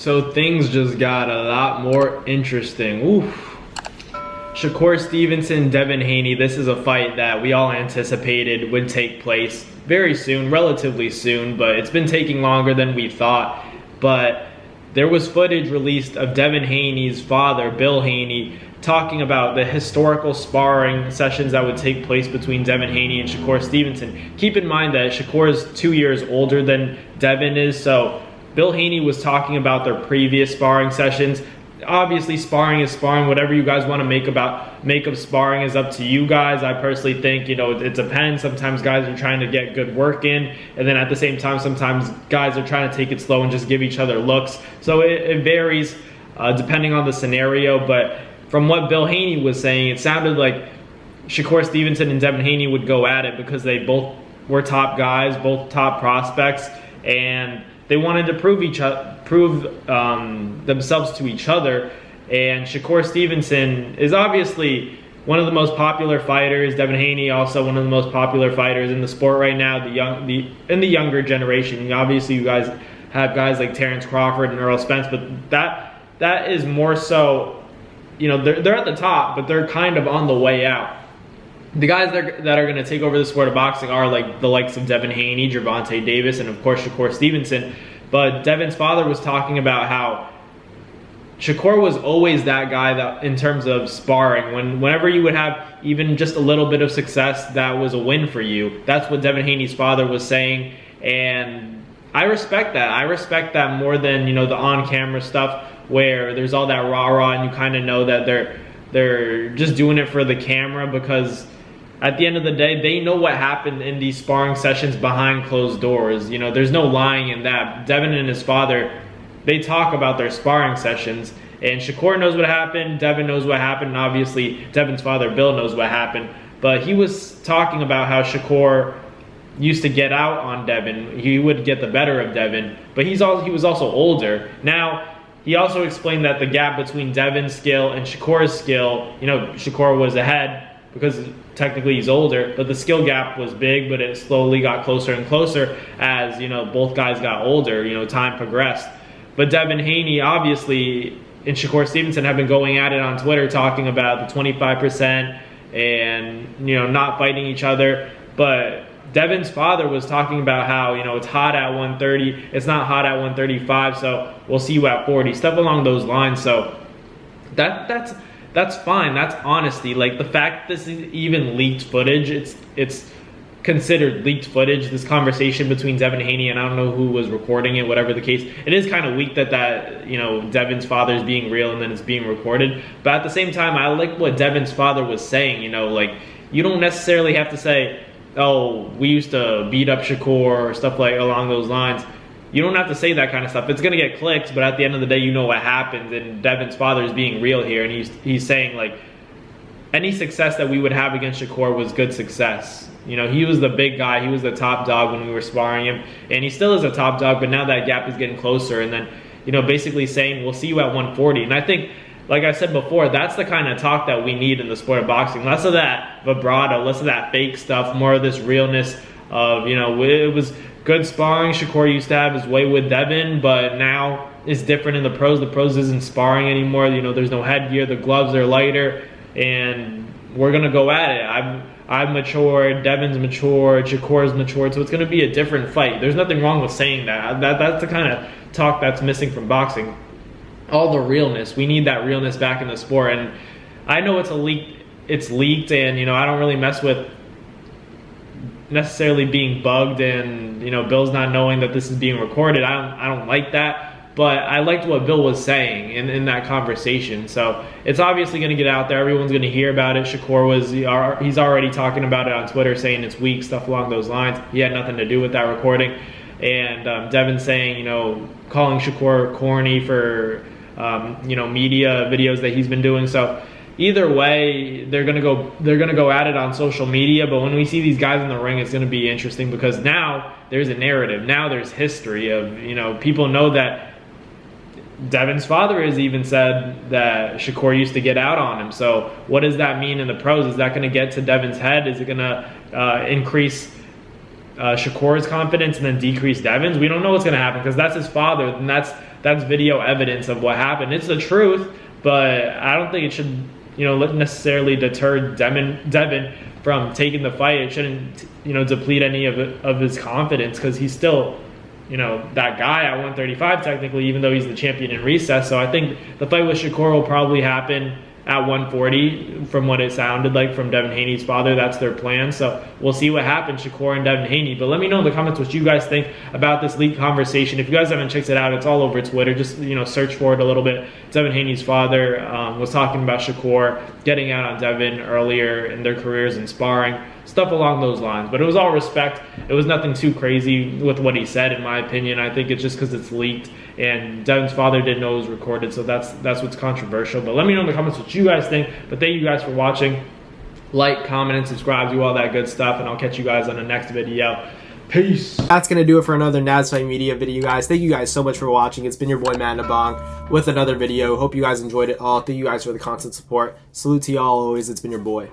So things just got a lot more interesting. Oof. Shakur Stevenson, Devin Haney. This is a fight that we all anticipated would take place very soon, relatively soon, but it's been taking longer than we thought. But there was footage released of Devin Haney's father, Bill Haney, talking about the historical sparring sessions that would take place between Devin Haney and Shakur Stevenson. Keep in mind that Shakur is 2 years older than Devin is, so Bill Haney was talking about their previous sparring sessions. Obviously, sparring is sparring. Whatever you guys want to make of sparring is up to you guys. I personally think, it depends. Sometimes guys are trying to get good work in, and then at the same time, sometimes guys are trying to take it slow and just give each other looks. So it varies depending on the scenario. But from what Bill Haney was saying, it sounded like Shakur Stevenson and Devin Haney would go at it because they both were top guys, both top prospects, and they wanted to prove themselves to each other. And Shakur Stevenson is obviously one of the most popular fighters. Devin Haney also one of the most popular fighters in the sport right now. In the younger generation. Obviously, you guys have guys like Terrence Crawford and Earl Spence, but that is more so. They're at the top, but they're kind of on the way out. The guys that are going to take over the sport of boxing are like the likes of Devin Haney, Gervonta Davis, and of course Shakur Stevenson. But Devin's father was talking about how Shakur was always that guy that, in terms of sparring, whenever you would have even just a little bit of success, that was a win for you. That's what Devin Haney's father was saying, and I respect that. I respect that more than the on-camera stuff where there's all that rah-rah and you kind of know that they're just doing it for the camera, because at the end of the day, they know what happened in these sparring sessions behind closed doors. There's no lying in that. Devin and his father, they talk about their sparring sessions, and Shakur knows what happened, Devin knows what happened, and obviously Devin's father, Bill, knows what happened. But he was talking about how Shakur used to get out on Devin. He would get the better of Devin, but he was also older. Now, he also explained that the gap between Devin's skill and Shakur's skill, Shakur was ahead because technically he's older, but the skill gap was big, but it slowly got closer and closer as, both guys got older, time progressed. But Devin Haney, obviously, and Shakur Stevenson have been going at it on Twitter talking about the 25% and, not fighting each other. But Devin's father was talking about how, it's hot at 130, it's not hot at 135, so we'll see you at 40, stuff along those lines. So that's fine. That's honesty. Like, the fact this is even leaked footage, it's considered leaked footage, this conversation between Devin Haney, and I don't know who was recording it, whatever the case. It is kind of weak that Devin's father is being real and then it's being recorded. But at the same time, I like what Devin's father was saying, like, you don't necessarily have to say, oh, we used to beat up Shakur or stuff like along those lines. You don't have to say that kind of stuff. It's going to get clicks, but at the end of the day, you know what happened. And Devin's father is being real here, and he's saying, like, any success that we would have against Shakur was good success. He was the big guy. He was the top dog when we were sparring him, and he still is a top dog, but now that gap is getting closer. And then, basically saying, we'll see you at 140. And I think, like I said before, that's the kind of talk that we need in the sport of boxing. Less of that vibrato, less of that fake stuff, more of this realness of, it was good sparring. Shakur used to have his way with Devin, but now it's different in the pros. The pros isn't sparring anymore. There's no headgear. The gloves are lighter, and we're going to go at it. I'm matured, Devin's matured, Shakur's matured, so it's going to be a different fight. There's nothing wrong with saying that. That's the kind of talk that's missing from boxing. All the realness. We need that realness back in the sport. And I know it's leaked, and I don't really mess with necessarily being bugged and Bill's not knowing that this is being recorded. I don't like that, but I liked what Bill was saying in that conversation. So it's obviously going to get out there. Everyone's going to hear about it. Shakur he's already talking about it on Twitter, saying it's weak, stuff along those lines. He had nothing to do with that recording. And Devin saying, calling Shakur corny for media videos that he's been doing. So either way, they're gonna go at it on social media. But when we see these guys in the ring, it's gonna be interesting, because now there's a narrative. Now there's history of people know that Devin's father has even said that Shakur used to get out on him. So what does that mean in the pros? Is that going to get to Devin's head? Is it going to increase Shakur's confidence and then decrease Devin's? We don't know what's going to happen, because that's his father, and that's that's video evidence of what happened. It's the truth, but I don't think it should, you know, necessarily deter Devin from taking the fight. It shouldn't, you know, deplete any of his confidence, because he's still, you know, that guy at 135 technically, even though he's the champion in recess. So I think the fight with Shakur will probably happen at 140, from what it sounded like from Devin Haney's father. That's their plan. So we'll see what happens, Shakur and Devin Haney. But let me know in the comments what you guys think about this leaked conversation. If you guys haven't checked it out, it's all over Twitter. Just, you know, search for it a little bit. Devin Haney's father was talking about Shakur getting out on Devin earlier in their careers and sparring, stuff along those lines. But it was all respect. It was nothing too crazy with what he said, in my opinion. I think it's just because it's leaked, and Devin's father didn't know it was recorded, so that's what's controversial. But let me know in the comments what you guys think. But thank you guys for watching. Like, comment, and subscribe, do all that good stuff, and I'll catch you guys on the next video. Peace. That's going to do it for another Naz Fight Media video, guys. Thank you guys so much for watching. It's been your boy, Matt Nabong, with another video. Hope you guys enjoyed it all. Thank you guys for the constant support. Salute to y'all always. It's been your boy.